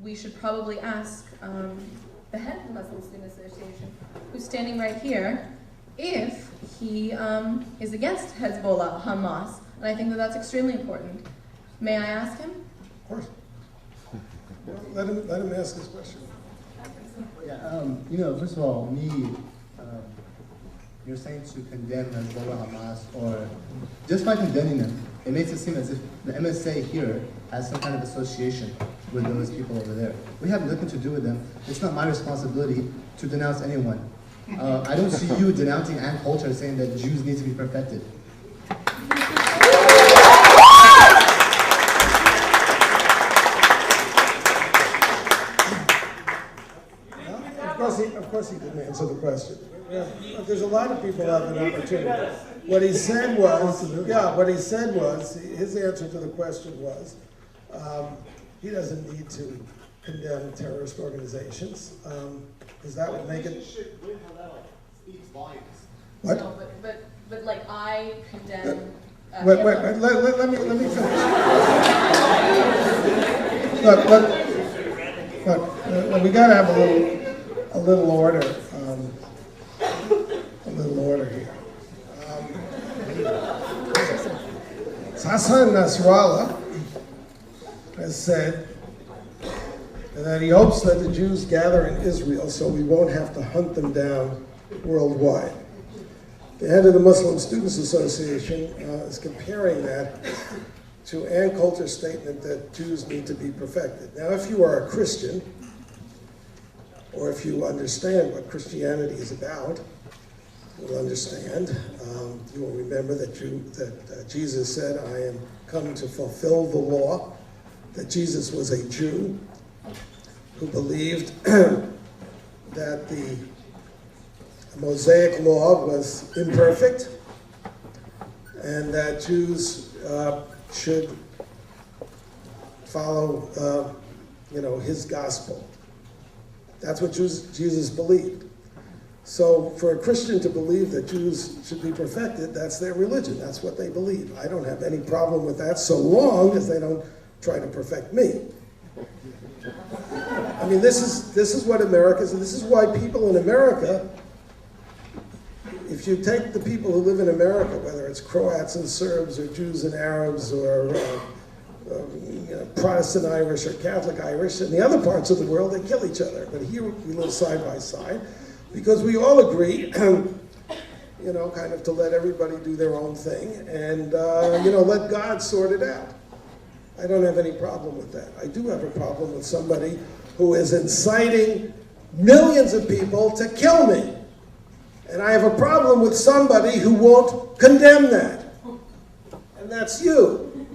we should probably ask the head of the Muslim Student Association, who's standing right here, if he is against Hezbollah, Hamas. And I think that that's extremely important. May I ask him? Of course. Well, let him ask his question. Yeah, first of all, you're saying to condemn Hezbollah, Hamas, or just by condemning them, it makes it seem as if the MSA here has some kind of association with those people over there. We have nothing to do with them. It's not my responsibility to denounce anyone. I don't see you denouncing Ann Coulter saying that Jews need to be perfected. Of course he didn't answer the question. Yeah. There's a lot of people who have an opportunity. What he said was, his answer to the question was, he doesn't need to condemn terrorist organizations, because that would make it... speaks volumes. What? No, but like I condemn... Wait, let me finish. Look, we gotta have a little order. A little order here. Hassan Nasrallah has said that he hopes that the Jews gather in Israel so we won't have to hunt them down worldwide. The head of the Muslim Students Association is comparing that to Ann Coulter's statement that Jews need to be perfected. Now, if you are a Christian, or if you understand what Christianity is about, you'll understand. You will remember that Jesus said, I am come to fulfill the law, that Jesus was a Jew who believed that the Mosaic law was imperfect and that Jews should follow his gospel. That's what Jesus believed. So for a Christian to believe that Jews should be perfected, that's their religion. That's what they believe. I don't have any problem with that so long as they don't try to perfect me. I mean, this is what America is, and this is why people in America, if you take the people who live in America, whether it's Croats and Serbs or Jews and Arabs or Protestant Irish or Catholic Irish, in the other parts of the world they kill each other. But here we live side by side because we all agree, kind of to let everybody do their own thing and, let God sort it out. I don't have any problem with that. I do have a problem with somebody who is inciting millions of people to kill me. And I have a problem with somebody who won't condemn that. And that's you.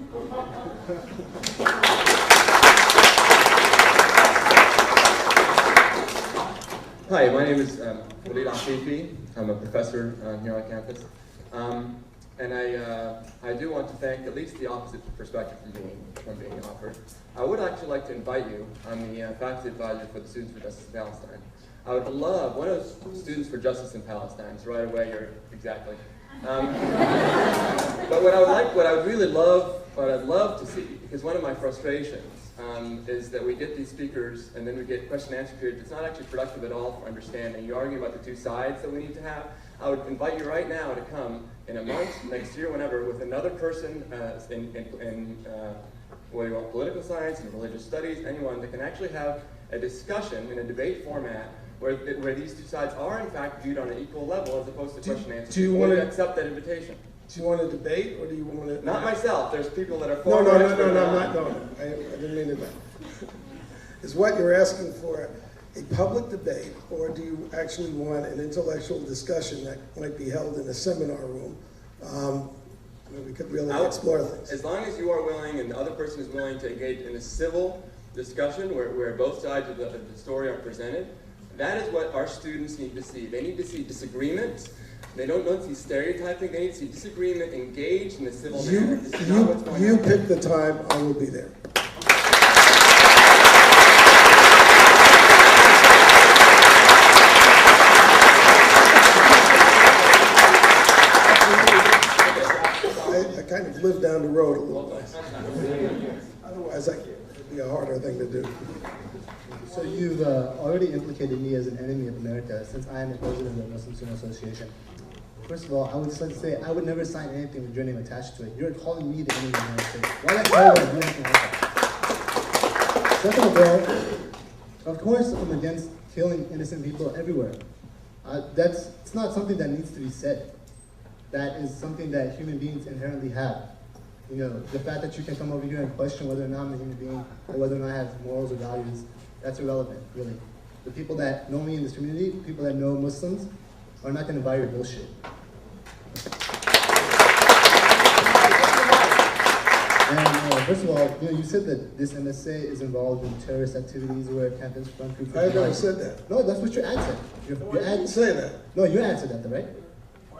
Hi, my name is Walid Afifi. I'm a professor here on campus. And I do want to thank at least the opposite perspective from being offered. I would actually like to invite you. I'm the faculty advisor for the Students for Justice in Palestine. I would love one of those Students for Justice in Palestine. So right away, you're exactly. But what I'd love to see, because one of my frustrations is that we get these speakers and then we get question and answer period. It's not actually productive at all for understanding. You argue about the two sides that we need to have. I would invite you right now to come in a month, next year, whenever, with another person in what do you want, political science and religious studies, anyone that can actually have a discussion in a debate format where these two sides are in fact viewed on an equal level as opposed to question and answer. Do you want to accept that invitation? Do you want to debate, or do you want to... Not myself. There's people that are No, far I didn't mean it that. Is what you're asking for a public debate, or do you actually want an intellectual discussion that might be held in a seminar room? Where we could really explore things. As long as you are willing and the other person is willing to engage in a civil discussion where both sides of the story are presented, that is what our students need to see. They need to see disagreement. They don't see stereotyping. They need to see disagreement engaged in a civil manner. This is not what's going on. You pick the time, I will be there. I kind of live down the road a little bit. Otherwise, it'd be a harder thing to do. So you've already implicated me as an enemy of America since I am the president of the Muslim Student Association. First of all, I would just like to say I would never sign anything with your name attached to it. You're calling me the enemy of the United States. Why not tell me do anything like that? Second of all, of course I'm against killing innocent people everywhere. It's not something that needs to be said. That is something that human beings inherently have. You know, the fact that you can come over here and question whether or not I'm a human being or whether or not I have morals or values, that's irrelevant, really. The people that know me in this community, people that know Muslims, are not going to buy your bullshit. And first of all, you know, you said that this MSA is involved in terrorist activities or campus front group. I never said that. No, that's what your ad said. Your I ad didn't say that. No, your ad said that, though, right?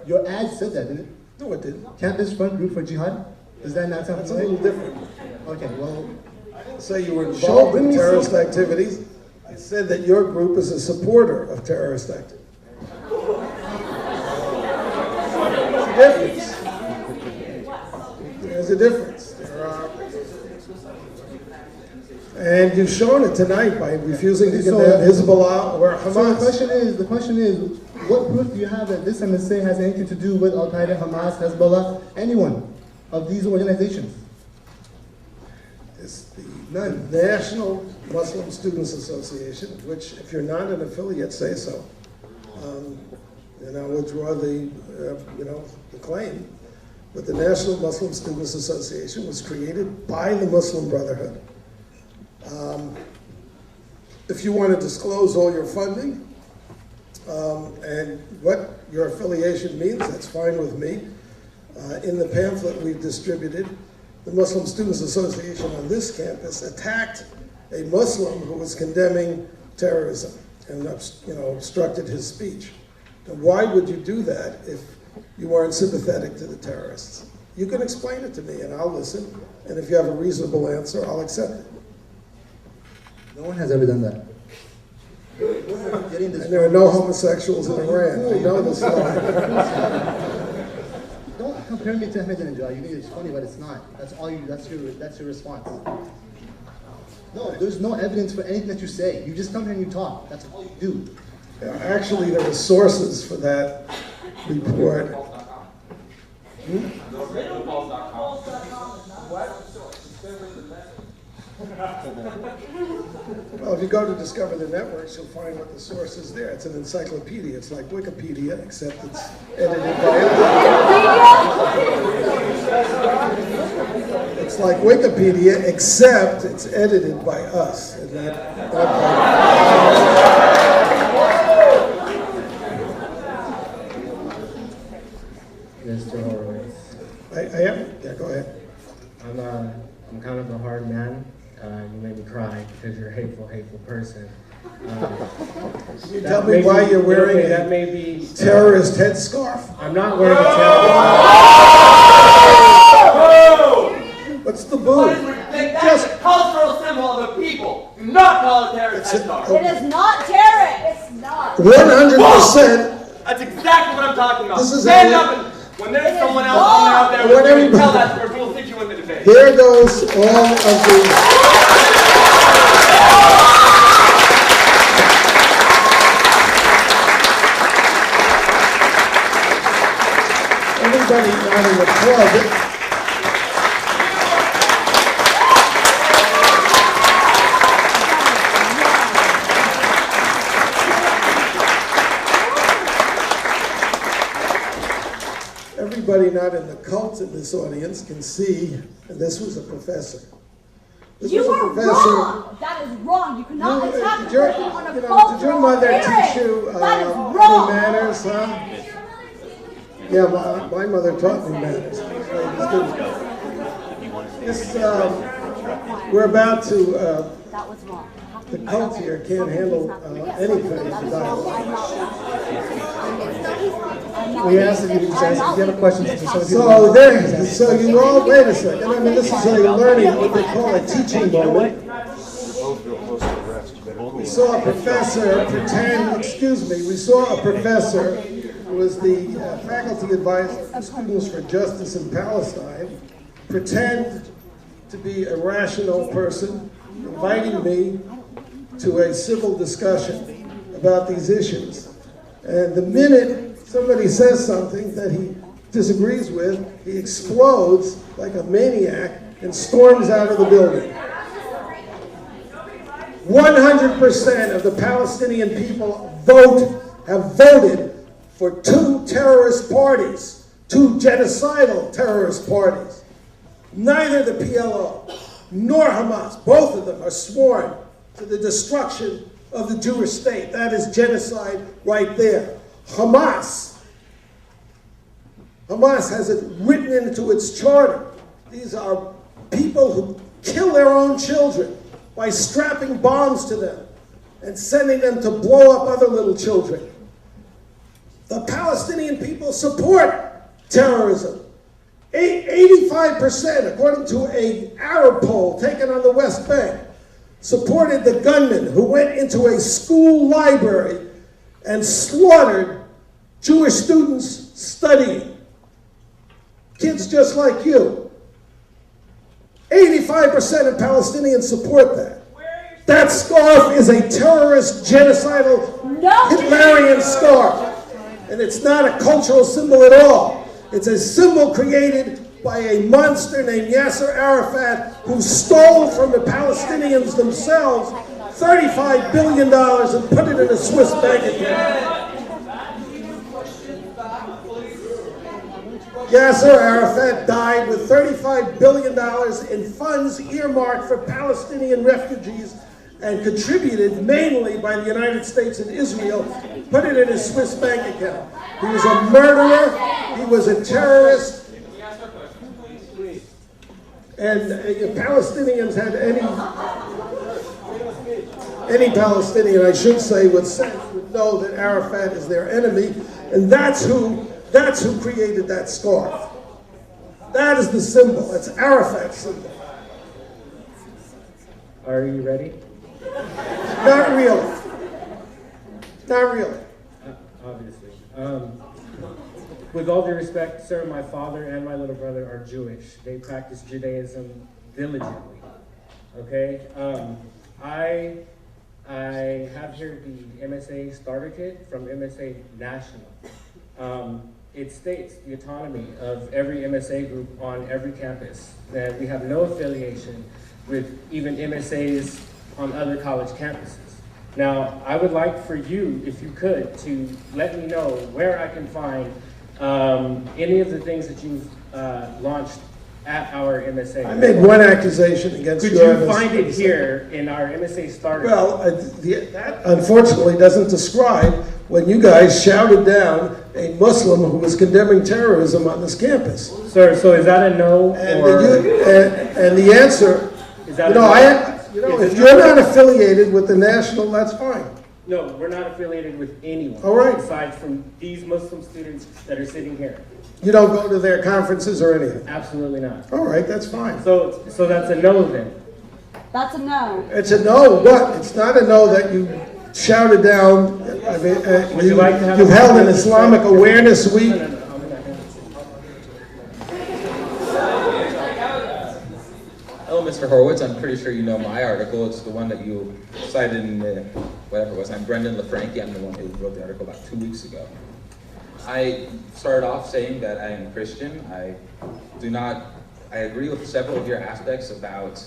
Your ad said that, didn't it? No, it didn't. Campus front group for jihad? Does that not sound That's a familiar? little different. Okay, well, I didn't say you were involved in terrorist activities. I said that your group is a supporter of terrorist activities. There's a difference. And you've shown it tonight by refusing to condemn Hezbollah or Hamas. so the question is, what proof do you have that this MSA has anything to do with Al-Qaeda, Hamas, Hezbollah, anyone of these organizations? It's the National Muslim Students Association, which, if you're not an affiliate, say so. And I withdraw the claim. But the National Muslim Students Association was created by the Muslim Brotherhood. If you want to disclose all your funding and what your affiliation means, that's fine with me. In the pamphlet we've distributed, the Muslim Students Association on this campus attacked a Muslim who was condemning terrorism and obstructed his speech. Now, why would you do that if you weren't sympathetic to the terrorists? You can explain it to me and I'll listen, and if you have a reasonable answer, I'll accept it. No one has ever done that. And there are no homosexuals in Iran. I know this lie. Don't compare me to Ahmadinejad. You think it's funny, but it's not. That's your response. No, there's no evidence for anything that you say. You just come here and you talk. That's all you do. Actually, there were sources for that report. Well, if you go to Discover the Networks, you'll find what the source is there. It's an encyclopedia. It's like Wikipedia, except it's edited by us. It's like Wikipedia, except it's edited by us. And not by Mr. Horowitz. I am? Yeah, go ahead. I'm kind of a hard man. You made me cry because you're a hateful person. Can you tell me why you're wearing that may be terrorist headscarf? I'm not wearing a terrorist. What's the boo? That is a cultural symbol of the people. Do not call it terrorist headscarf. It is not terrorist. It's not. 100%. That's exactly what I'm talking about. This is Stand up and when there's someone else out there with you, tell that to her. We'll stick you in the debate. Here goes all of the... Everybody not in the club. Everybody not in the cult in this audience can see, and this was a professor. You are wrong. That is wrong. You cannot attack a person on a cultural Did your mother appearance. teach you That is any wrong. manners, huh? Yeah, my mother taught me manners. We're about to, That was wrong. the cult here can't handle anything for dialogue. We asked if you have a question. So you all, wait a second, I mean, this is a learning, what they call a teaching moment. We saw a professor pretend, we saw a professor who was the faculty advisor for Students for Justice in Palestine, pretend to be a rational person, inviting me to a civil discussion about these issues. And the minute somebody says something that he disagrees with, he explodes like a maniac and storms out of the building. 100% of the Palestinian people have voted for two terrorist parties, two genocidal terrorist parties. Neither the PLO nor Hamas, both of them are sworn to the destruction of the Jewish state. That is genocide right there. Hamas has it written into its charter. These are people who kill their own children by strapping bombs to them and sending them to blow up other little children. The Palestinian people support terrorism. 85%, according to an Arab poll taken on the West Bank, supported the gunman who went into a school library and slaughtered Jewish students studying. Kids just like you. 85% of Palestinians support that. That scarf is a terrorist, genocidal, Hitlerian scarf. And it's not a cultural symbol at all. It's a symbol created by a monster named Yasser Arafat, who stole from the Palestinians themselves $35 billion and put it in a Swiss bank account. Yasser Arafat died with $35 billion in funds earmarked for Palestinian refugees and contributed mainly by the United States and Israel, put it in his Swiss bank account. He was a murderer, he was a terrorist, and if Palestinians had any Palestinian, I should say, with sense, would know that Arafat is their enemy, and that's who created that scarf. That is the symbol. That's Arafat's symbol. Are you ready? Not really. Not really. Obviously. With all due respect, sir, my father and my little brother are Jewish. They practice Judaism diligently. Okay? I have here the MSA starter kit from MSA National. It states the autonomy of every MSA group on every campus, that we have no affiliation with even MSAs on other college campuses. Now, I would like for you, if you could, to let me know where I can find any of the things that you've launched at our MSA. I made one accusation against Could you find it here in our MSA starter? Well, that unfortunately doesn't describe when you guys shouted down a Muslim who was condemning terrorism on this campus. Sir, so is that a no? And the answer, is that a no? If you're not affiliated with the National, that's fine. No, we're not affiliated with anyone. All right. Aside from these Muslim students that are sitting here. You don't go to their conferences or anything? Absolutely not. All right, that's fine. So that's a no then? That's a no. It's a no. What? It's not a no that you shouted down. I mean, Would you like to have you've held an Islamic Awareness Week. Hello, Mr. Horowitz. I'm pretty sure you know my article. It's the one that you cited in whatever it was. I'm Brendan LaFranchi. I'm the one who wrote the article about 2 weeks ago. I started off saying that I am Christian. I agree with several of your aspects about,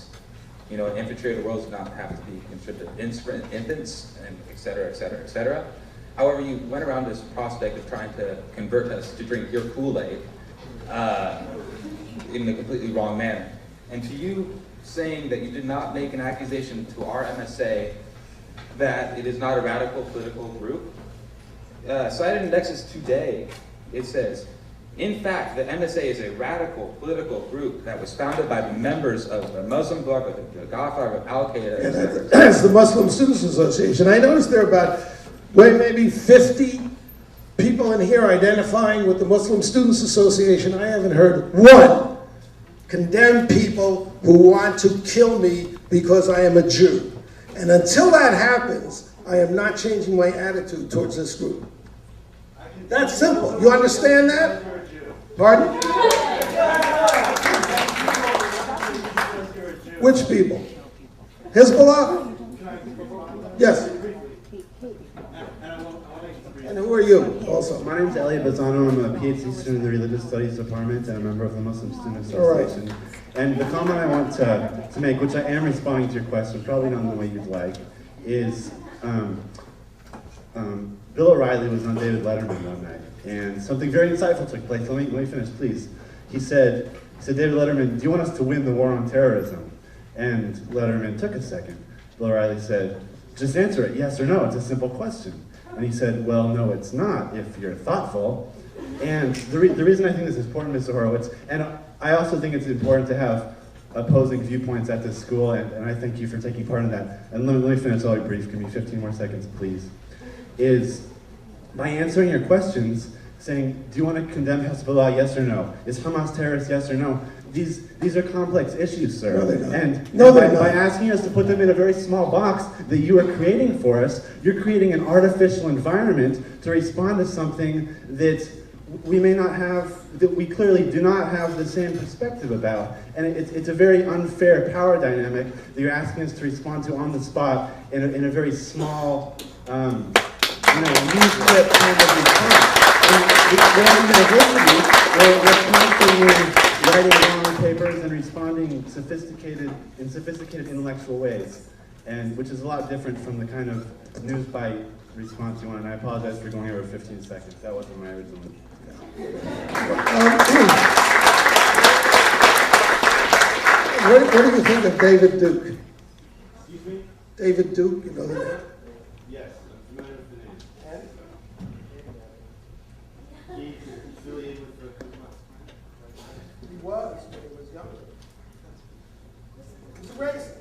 an infantry of the world does not have to be conscripted infants, and et cetera, et cetera, et cetera. However, you went around this prospect of trying to convert us to drink your Kool-Aid in a completely wrong manner. And to you saying that you did not make an accusation to our MSA that it is not a radical political group, cited in Nexus Today, it says, in fact, the MSA is a radical political group that was founded by members of the Muslim Brotherhood, the Godfather of Al-Qaeda. That's the Muslim Students Association. I noticed there are about, maybe 50 people in here identifying with the Muslim Students Association. I haven't heard one condemn people who want to kill me because I am a Jew. And until that happens, I am not changing my attitude towards this group. That's simple. You understand that? Pardon? Which people? Hezbollah? Yes. And who are you also? My name is Elliot Bazzano. I'm a PhD student in the Religious Studies Department and a member of the Muslim Student Association. All right. And the comment I want to make, which I am responding to your question, probably not in the way you'd like, is Bill O'Reilly was on David Letterman one night, and something very insightful took place. Let me finish, please. He said, David Letterman, do you want us to win the war on terrorism? And Letterman took a second. Bill O'Reilly said, just answer it, yes or no, it's a simple question. And he said, well, no, it's not, if you're thoughtful. And the reason I think this is important, Mr. Horowitz, and I also think it's important to have opposing viewpoints at this school, and I thank you for taking part in that. And let me finish, I'll be brief, give me 15 more seconds, please. Is by answering your questions, saying, do you want to condemn Hezbollah, yes or no? Is Hamas terrorist, yes or no? These are complex issues, sir. No, they're not. And by asking us to put them in a very small box that you are creating for us, you're creating an artificial environment to respond to something that we may not have, that we clearly do not have the same perspective about. And it's a very unfair power dynamic that you're asking us to respond to on the spot in a very small, news clip kind of response. We're in university, we're constantly writing long papers and responding in sophisticated intellectual ways, and which is a lot different from the kind of news bite response you want. And I apologize for going over 15 seconds. That wasn't my original. What do you think of David Duke? Excuse me? David Duke, you know the name? Yes, I'm familiar with the name. He's affiliated with the Ku Klux Klan. He was when he was younger. He's a racist.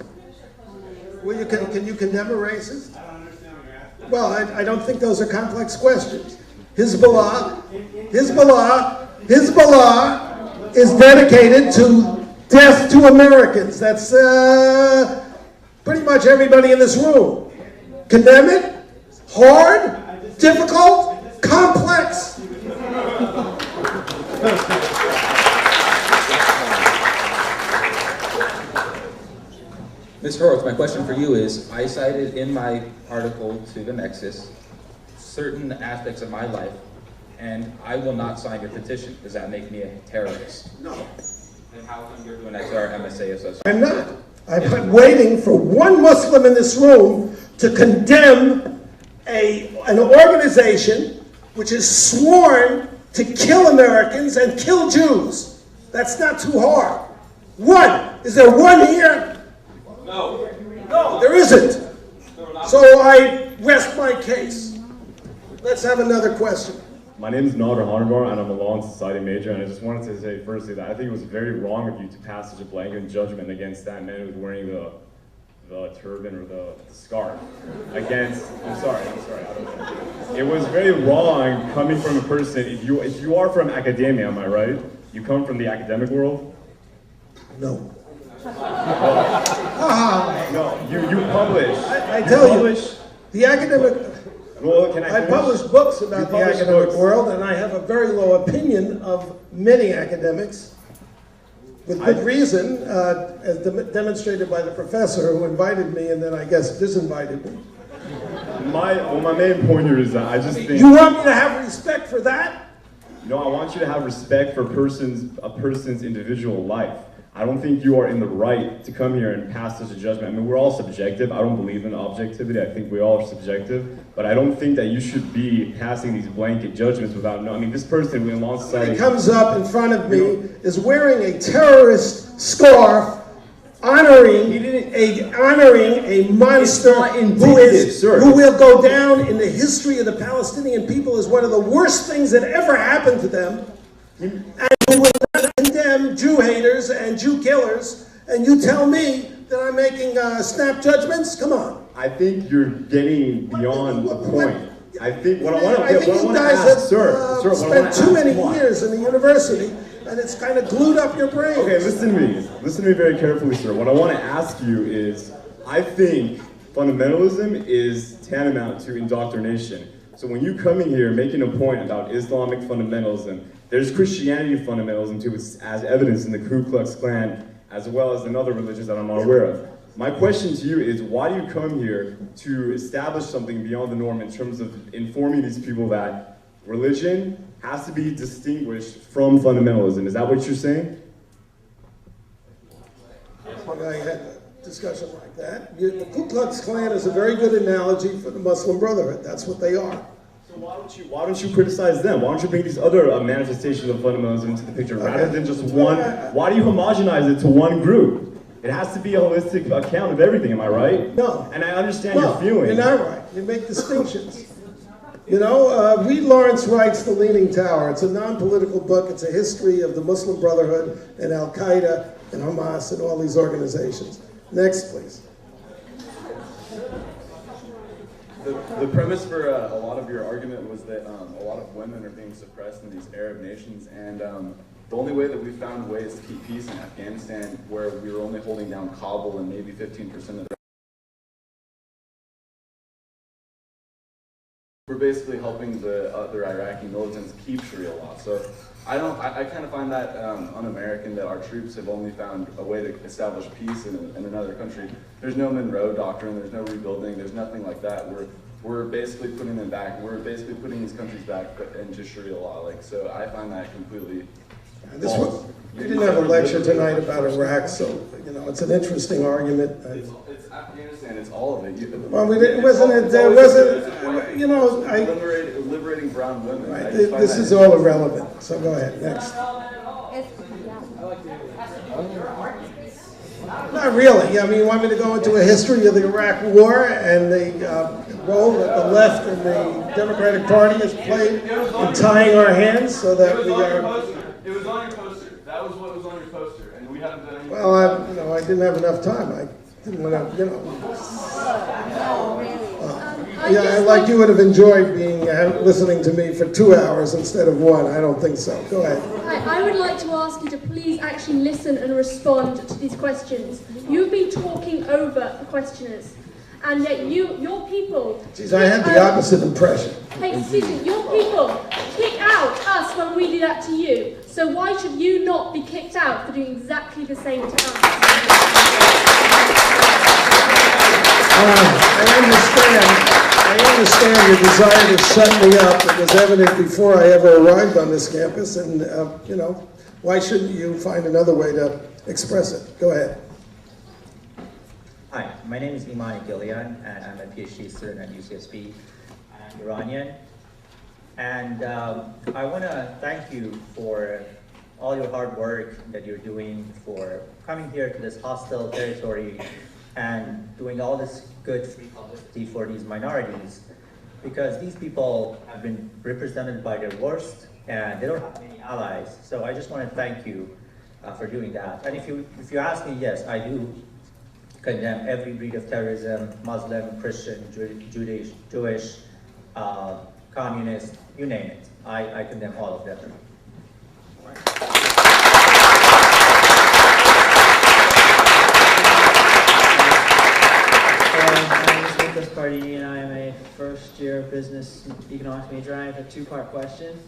Well, can you condemn a racist? I don't understand what you're asking. Well, I don't think those are complex questions. Hezbollah is dedicated to death to Americans. That's pretty much everybody in this room. Condemn it? Hard? Difficult? Complex? Ms. Horowitz, my question for you is, I cited in my article to the Nexus certain aspects of my life, and I will not sign your petition. Does that make me a terrorist? No. Then how come you're doing that to our MSA association? I'm not. I've been waiting for one Muslim in this room to condemn an organization which is sworn to kill Americans and kill Jews. That's not too hard. One. Is there one here? No. No, there isn't. So I rest my case. Let's have another question. My name is Nader Hanbar, and I'm a law and society major, and I just wanted to say firstly that I think it was very wrong of you to pass such a blanket judgment against that man who was wearing the turban or the scarf. Against, I'm sorry, I don't know. It was very wrong coming from a person, if you are from academia, am I right? You come from the academic world? No. No, you publish. I tell you, the academic... Well, I publish books about the academic world, and I have a very low opinion of many academics, with good reason, as demonstrated by the professor who invited me and then I guess disinvited me. My main point here is that I just think... You want me to have respect for that? No, I want you to have respect for a person's individual life. I don't think you are in the right to come here and pass such a judgment. I mean, we're all subjective. I don't believe in objectivity. I think we all are subjective. But I don't think that you should be passing these blanket judgments without knowing. I mean, this person in law society... He comes up in front of me, is wearing a terrorist scarf, honoring a monster who will go down in the history of the Palestinian people as one of the worst things that ever happened to them, and who will not condemn Jew haters and Jew killers, and you tell me that I'm making snap judgments? Come on. I think you're getting beyond the point. I think what I want to ask, you guys have spent too many years in the university, and it's kind of glued up your brain. Okay, listen to me. Listen to me very carefully, sir. What I want to ask you is, I think fundamentalism is tantamount to indoctrination. So when you come in here making a point about Islamic fundamentalism, there's Christianity fundamentalism too, as evidenced in the Ku Klux Klan, as well as in other religions that I'm not aware of. My question to you is, why do you come here to establish something beyond the norm in terms of informing these people that religion has to be distinguished from fundamentalism? Is that what you're saying? When I had a discussion like that, the Ku Klux Klan is a very good analogy for the Muslim Brotherhood. That's what they are. So why don't you criticize them? Why don't you bring these other manifestations of fundamentalism into the picture rather than just one? Why do you homogenize it to one group? It has to be a holistic account of everything, am I right? No. And I understand your feeling. You're not right. You make distinctions. You know, read Lawrence Wright's The Leaning Tower. It's a non-political book. It's a history of the Muslim Brotherhood and Al-Qaeda and Hamas and all these organizations. Next, please. The premise for a lot of your argument was that a lot of women are being suppressed in these Arab nations, and the only way that we found ways to keep peace in Afghanistan, where we were only holding down Kabul and maybe 15% of the we're basically helping the other Iraqi militants keep Sharia law. So I kind of find that un-American that our troops have only found a way to establish peace in another country. There's no Monroe Doctrine, there's no rebuilding, there's nothing like that. We're basically putting them back, we're basically putting these countries back into Sharia law. Like, so I find that completely false. We didn't have a lecture tonight about Iraq, so, you know, it's an interesting argument. It's Afghanistan, it's all of it. Well, there wasn't, you know, liberating brown women. Right, this is all irrelevant, so go ahead, next. Not really. I mean, you want me to go into a history of the Iraq War and the role that the left and the Democratic Party has played in tying our hands so that we are... It was on your poster. That was what was on your poster, and we haven't done anything. Well, you know, I didn't have enough time. I didn't want to, you know. Yeah, like you would have enjoyed being listening to me for 2 hours instead of 1. I don't think so. Go ahead. Hi, I would like to ask you to please actually listen and respond to these questions. You've been talking over the questioners, and yet your people... Geez, I had the opposite impression. Hey, excuse me, your people kick out us when we do that to you. So why should you not be kicked out for doing exactly the same to us? I understand your desire to shut me up. It was evident before I ever arrived on this campus, and you know, why shouldn't you find another way to express it? Go ahead. Hi, my name is Imani Gillian, and I'm a PhD student at UCSB. I'm Iranian, and I want to thank you for all your hard work that you're doing for coming here to this hostile territory and doing all this good free publicity for these minorities, because these people have been represented by their worst and they don't have many allies. So I just want to thank you for doing that. And if you ask me, yes, I do condemn every breed of terrorism: Muslim, Christian, Jewish, communist, you name it. I condemn all of them. Party, and I am a first-year business economics major. I have a two-part question.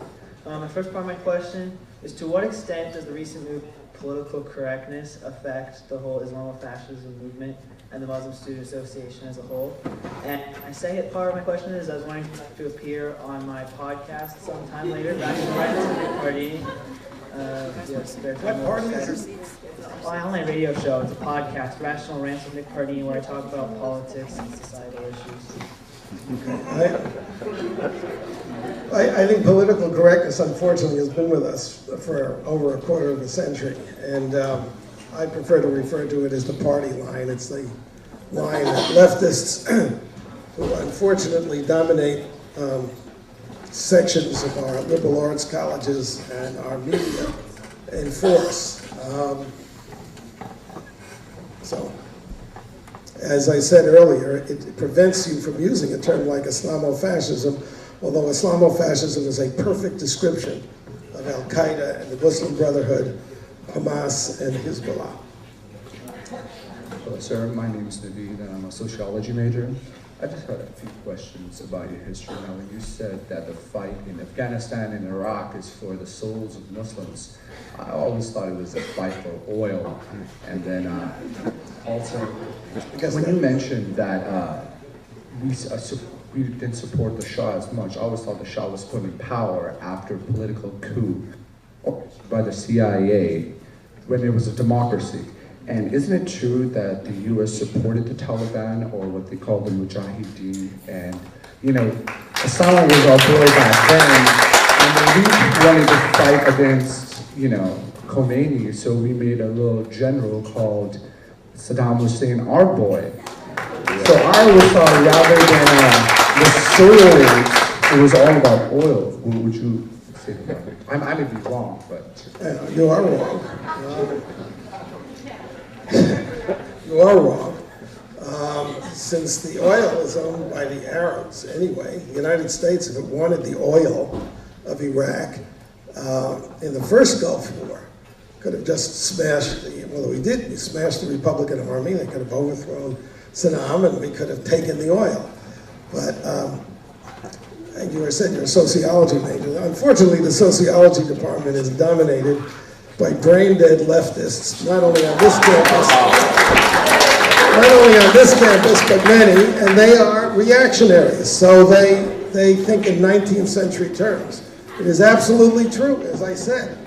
The first part of my question is, to what extent does the recent move political correctness affect the whole Islamofascism movement and the Muslim Student Association as a whole? And my second part of my question is, I was wanting to appear on my podcast sometime later, Rational Rants Party. What party is it? My online radio show. It's a podcast, Rational Rants with Nick Pardini, where I talk about politics and societal issues. I think political correctness, unfortunately, has been with us for over a quarter of a century, and I prefer to refer to it as the party line. It's the line that leftists, who unfortunately dominate sections of our liberal arts colleges and our media, enforce. So, as I said earlier, it prevents you from using a term like Islamofascism, although Islamofascism is a perfect description of Al-Qaeda and the Muslim Brotherhood, Hamas, and Hezbollah. Hello, sir. My name is Naveed, and I'm a sociology major. I just had a few questions about your history. Now, when you said that the fight in Afghanistan and Iraq is for the souls of Muslims, I always thought it was a fight for oil. And then also, when you mentioned that we didn't support the Shah as much, I always thought the Shah was put in power after a political coup by the CIA when there was a democracy. And isn't it true that the U.S. supported the Taliban, or what they call the Mujahideen? And, you know, Osama was our boy back then, and we wanted to fight against, you know, Khomeini, so we made a little general called Saddam Hussein our boy. So I always thought rather than the swords, it was all about oil. Would you say that? I may be wrong, but... You are wrong. You are wrong. Since the oil is owned by the Arabs anyway, the United States, if it wanted the oil of Iraq in the first Gulf War, could have just smashed well, we did. We smashed the Republican Army. They could have overthrown Saddam, and we could have taken the oil. But you said you're a sociology major. Unfortunately, the sociology department is dominated by brain-dead leftists, not only on this campus, but many, and they are reactionaries. So they think in 19th century terms. It is absolutely true, as I said,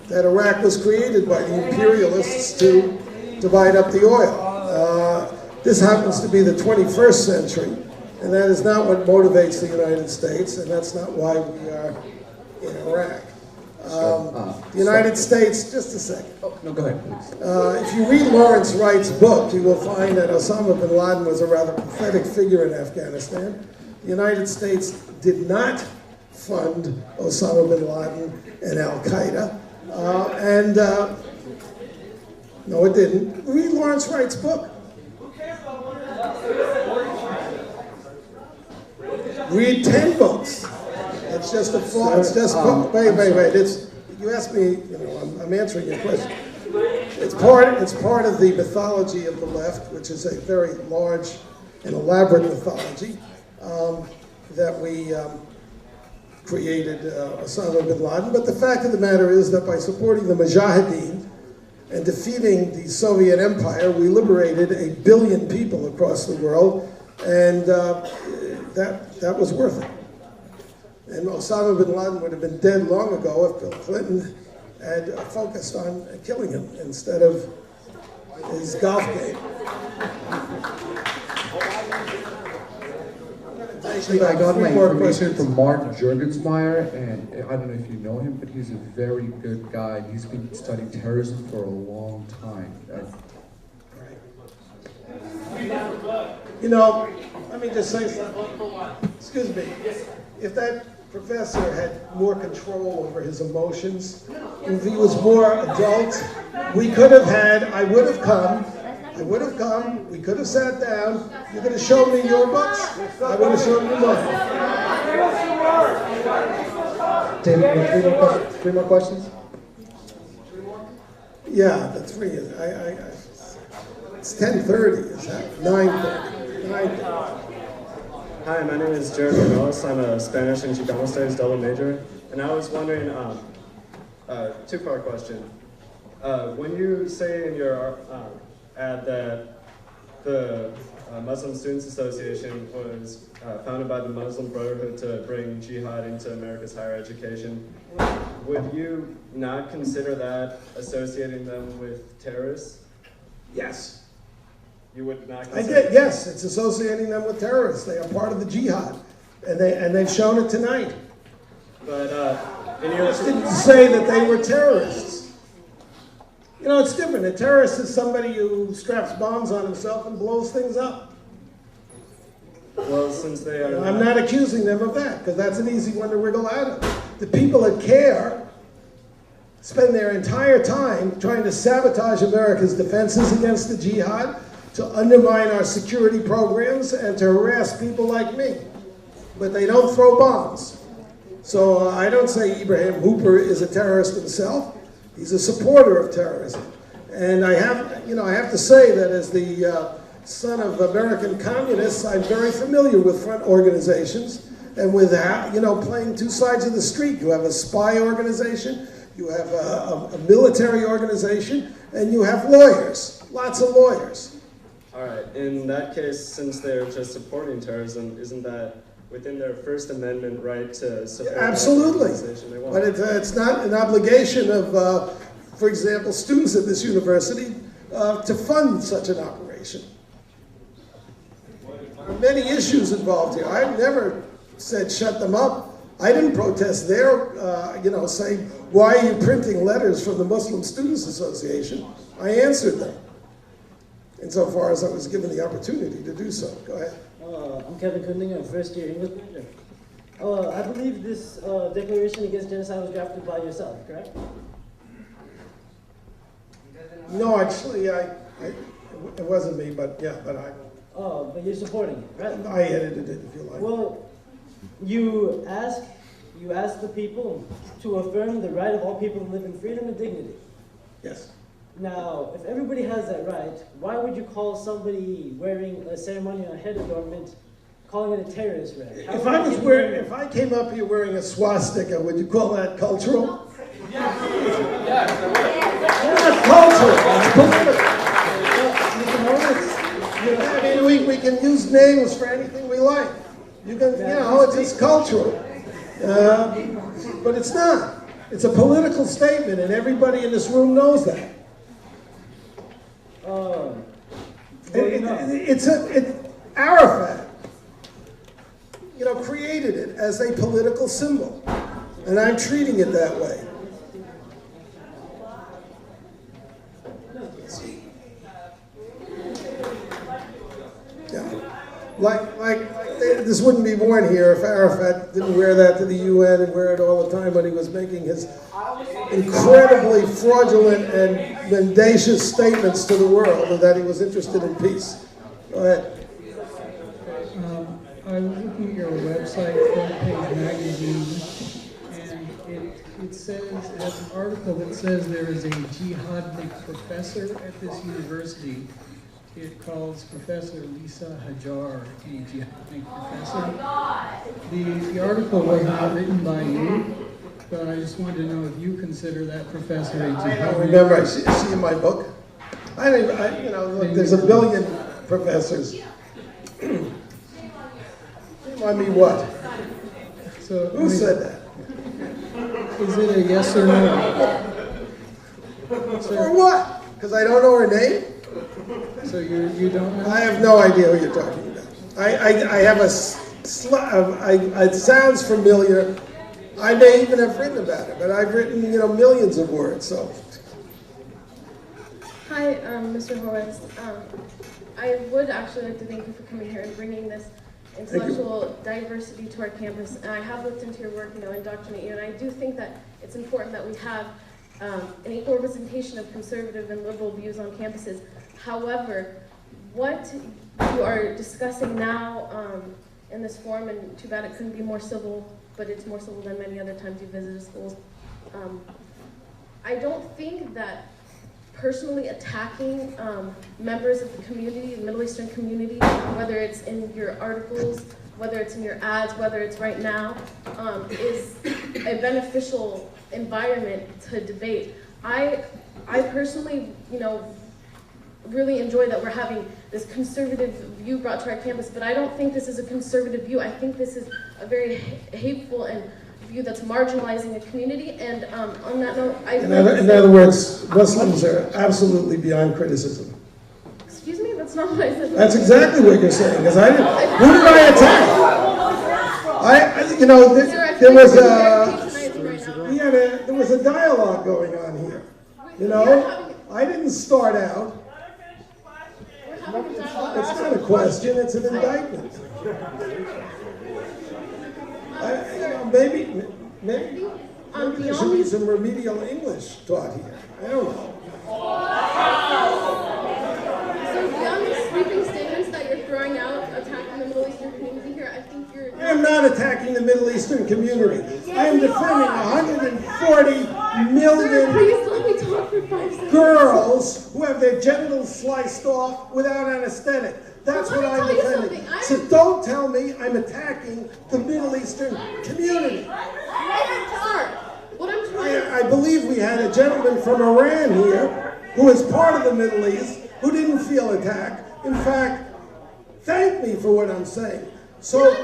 that Iraq was created by the imperialists to divide up the oil. This happens to be the 21st century, and that is not what motivates the United States, and that's not why we are in Iraq. The United States, just a second. Oh, no, go ahead, please. If you read Lawrence Wright's book, you will find that Osama bin Laden was a rather pathetic figure in Afghanistan. The United States did not fund Osama bin Laden and Al-Qaeda. No, it didn't. Read Lawrence Wright's book. Read 10 books. It's just a flaw. It's just wait. You asked me. You know, I'm answering your question. It's part of the mythology of the left, which is a very large and elaborate mythology that we created Osama bin Laden. But the fact of the matter is that by supporting the Mujahideen and defeating the Soviet Empire, we liberated 1 billion people across the world, and that was worth it. And Osama bin Laden would have been dead long ago if Bill Clinton had focused on killing him instead of his golf game. Actually, I got my information from Mark Juergensmeyer, and I don't know if you know him, but he's a very good guy. He's been studying terrorism for a long time. You know, let me just say something. Excuse me. If that professor had more control over his emotions, if he was more adult, we could have had, I would have come, we could have sat down, you could have shown me your books, I would have shown you mine. David, three more questions? Yeah, the three is, it's 10:30, is that? 9:30. 9:30. Hi, my name is Jared Morales. I'm a Spanish and Chicano Studies double major. And I was wondering, two-part question. When you say in your ad that the Muslim Students Association was founded by the Muslim Brotherhood to bring jihad into America's higher education, would you not consider that associating them with terrorists? Yes. You would not I did, yes, it's associating them with terrorists. They are part of the jihad, and they've shown it tonight. But didn't say that they were terrorists. You know, it's different. A terrorist is somebody who straps bombs on himself and blows things up. Well, since they are I'm not accusing them of that, because that's an easy one to wriggle out of. The people that care spend their entire time trying to sabotage America's defenses against the jihad, to undermine our security programs, and to harass people like me. But they don't throw bombs. So I don't say Ibrahim Hooper is a terrorist himself. He's a supporter of terrorism. And I have to say that as the son of American communists, I'm very familiar with front organizations and with, playing two sides of the street. You have a spy organization, you have a military organization, and you have lawyers, lots of lawyers. All right, in that case, since they're just supporting terrorism, isn't that within their First Amendment right to support Absolutely, that organization they want? but it's not an obligation of, for example, students at this university to fund such an operation. There are many issues involved here. I've never said shut them up. I didn't protest there, saying, why are you printing letters from the Muslim Students Association? I answered them, insofar as I was given the opportunity to do so. Go ahead. I'm Kevin Kunding, I'm first year English major. I believe this declaration against genocide was drafted by yourself, correct? No, actually, it wasn't me, but yeah, but I. Oh, but you're supporting it, right? I edited it, if you like. Well, you ask the people to affirm the right of all people to live in freedom and dignity. Yes. Now, if everybody has that right, why would you call somebody wearing a ceremonial head adornment, calling it a terrorist rally? If I came up here wearing a swastika, would you call that cultural? Yes. Not cultural. I mean, we can use names for anything we like. You can, it's cultural. But it's not. It's a political statement, and everybody in this room knows that. Arafat, created it as a political symbol, and I'm treating it that way. Like this wouldn't be worn here if Arafat didn't wear that to the UN and wear it all the time when he was making his incredibly fraudulent and mendacious statements to the world, and that he was interested in peace. Go ahead. I was looking at your website, Front Page Magazine, and it says, it has an article that says there is a jihadnik professor at this university. It calls Professor Lisa Hajar a jihadnik professor. The article was not written by you, but I just wanted to know if you consider that professor a jihadnik. I don't remember. I see in my book. Look, there's a billion professors. I mean, what? So, who said that? Is it a yes or no? For what? Because I don't know her name? So you don't know? I have no idea what you're talking about. I have it sounds familiar. I may even have written about it, but I've written, millions of words, so. Hi, Mr. Horowitz. I would actually like to thank you for coming here and bringing this intellectual diversity to our campus. And I have looked into your work, indoctrinate you, and I do think that it's important that we have an equal representation of conservative and liberal views on campuses. However, what you are discussing now in this forum, and too bad it couldn't be more civil, but it's more civil than many other times you visited schools. I don't think that personally attacking members of the community, the Middle Eastern community, whether it's in your articles, whether it's in your ads, whether it's right now, is a beneficial environment to debate. I personally, really enjoy that we're having this conservative view brought to our campus, but I don't think this is a conservative view. I think this is a very hateful and view that's marginalizing a community. And on that note, in other words, Muslims are absolutely beyond criticism. Excuse me, that's not what I said. That's exactly what you're saying. Because who did I attack? There was a dialogue going on here. I didn't start out. It's not a question, it's an indictment. Maybe there should be some remedial English taught here. I don't know. So beyond the sweeping statements that you're throwing out, attacking the Middle Eastern community here, I think you're... I am not attacking the Middle Eastern community. I am defending 140 million girls who have their genitals sliced off without anesthetic. That's Well, what let I'm me tell you defending. something. So don't tell me I'm attacking the Middle Eastern community. What I'm trying I believe we had a gentleman from Iran here who is part of the Middle East who didn't feel attacked. In fact, thank me for what I'm saying. So what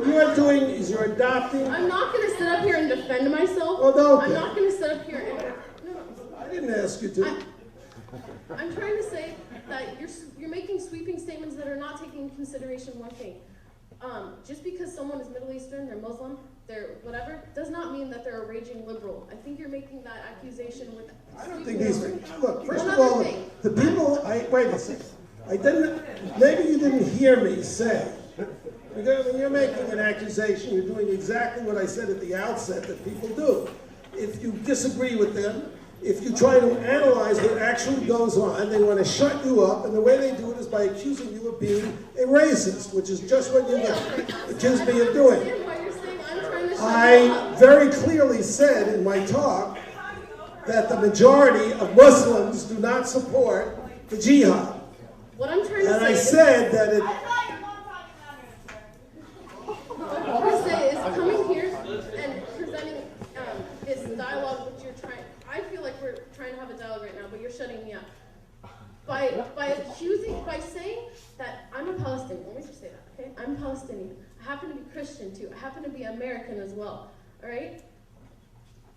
you are doing is you're adopting. I'm not going to sit up here and defend myself. Well, don't. I'm not going to sit up here and. No. I didn't ask you to. I'm trying to say that you're making sweeping statements that are not taking into consideration one thing. Just because someone is Middle Eastern, they're Muslim, they're whatever, does not mean that they're a raging liberal. I think you're making that accusation with. I don't think these. Look, first of all, the people. Wait a second. Maybe you didn't hear me say. When you're making an accusation, you're doing exactly what I said at the outset that people do. If you disagree with them, if you try to analyze what actually goes on, they want to shut you up, and the way they do it is by accusing you of being a racist, which is just what you accused me of doing. I very clearly said in my talk that the majority of Muslims do not support the jihad. What I'm trying to and say I said that it. What I'm trying to say is coming here and presenting this dialogue, which you're trying. I feel like we're trying to have a dialogue right now, but you're shutting me up. By saying that I'm a Palestinian. Let me just say that, okay? I'm Palestinian. I happen to be Christian too. I happen to be American as well. All right?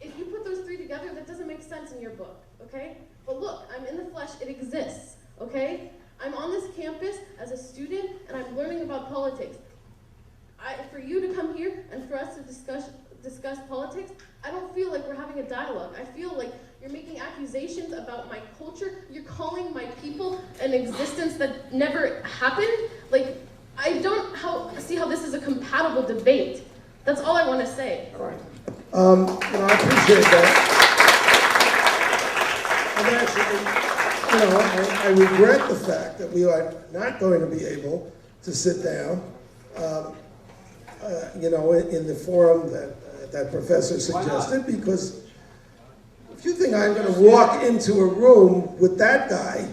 If you put those three together, that doesn't make sense in your book, okay? But look, I'm in the flesh. It exists, okay? I'm on this campus as a student, and I'm learning about politics. For you to come here and for us to discuss politics, I don't feel like we're having a dialogue. I feel like you're making accusations about my culture. You're calling my people an existence that never happened. Like, I don't see how this is a compatible debate. That's all I want to say. All right. I appreciate that. And actually, I regret the fact that we are not going to be able to sit down, in the forum that professor suggested, because if you think I'm going to walk into a room with that guy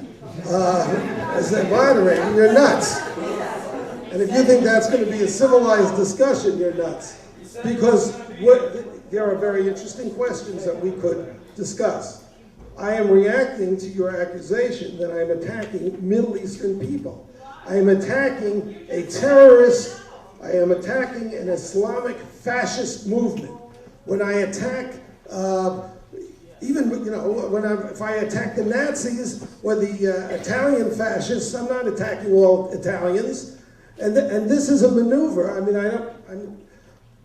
as their moderator, you're nuts. And if you think that's going to be a civilized discussion, you're nuts. Because there are very interesting questions that we could discuss. I am reacting to your accusation that I'm attacking Middle Eastern people. I am attacking a terrorist. I am attacking an Islamic fascist movement. When I attack, if I attack the Nazis or the Italian fascists, I'm not attacking all Italians. And this is a maneuver. I mean,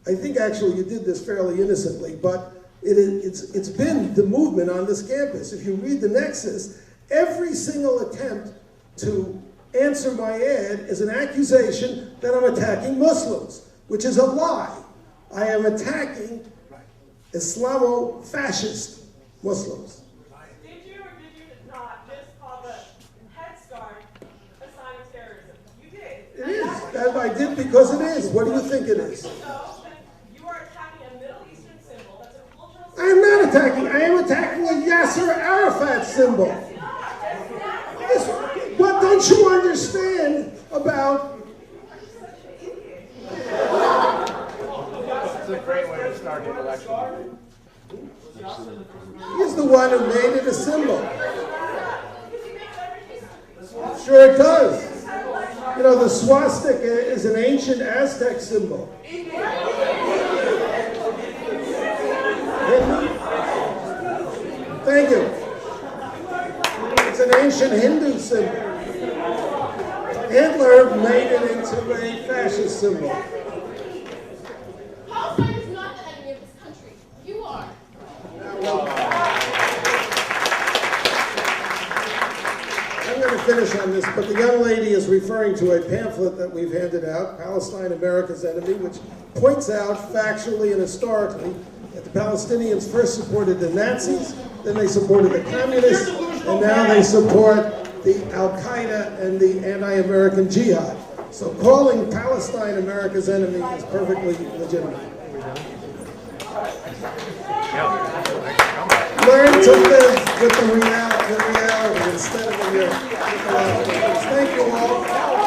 I think actually you did this fairly innocently, but it's been the movement on this campus. If you read the Nexus, every single attempt to answer my ad is an accusation that I'm attacking Muslims, which is a lie. I am attacking Islamo-fascist Muslims. Did you or did you not just call the headscarf a sign of terrorism? You did. It is. I did because it is. What do you think it is? So, you are attacking a Middle Eastern symbol that's a cultural symbol. I am not attacking. I am attacking a Yasser Arafat symbol. What don't you understand about? That's a great way to start an election. He's the one who made it a symbol. Sure it does. You know, the swastika is an ancient Aztec symbol. Thank you. It's an ancient Hindu symbol. Hitler made it into a fascist symbol. Palestine is not the enemy of this country. You are. I'm going to finish on this, but the young lady is referring to a pamphlet that we've handed out, Palestine, America's Enemy, which points out factually and historically that the Palestinians first supported the Nazis, then they supported the communists, and now they support the Al-Qaeda and the anti-American jihad. So calling Palestine America's enemy is perfectly legitimate. Learn to live with the reality instead of the mythological. Thank you all.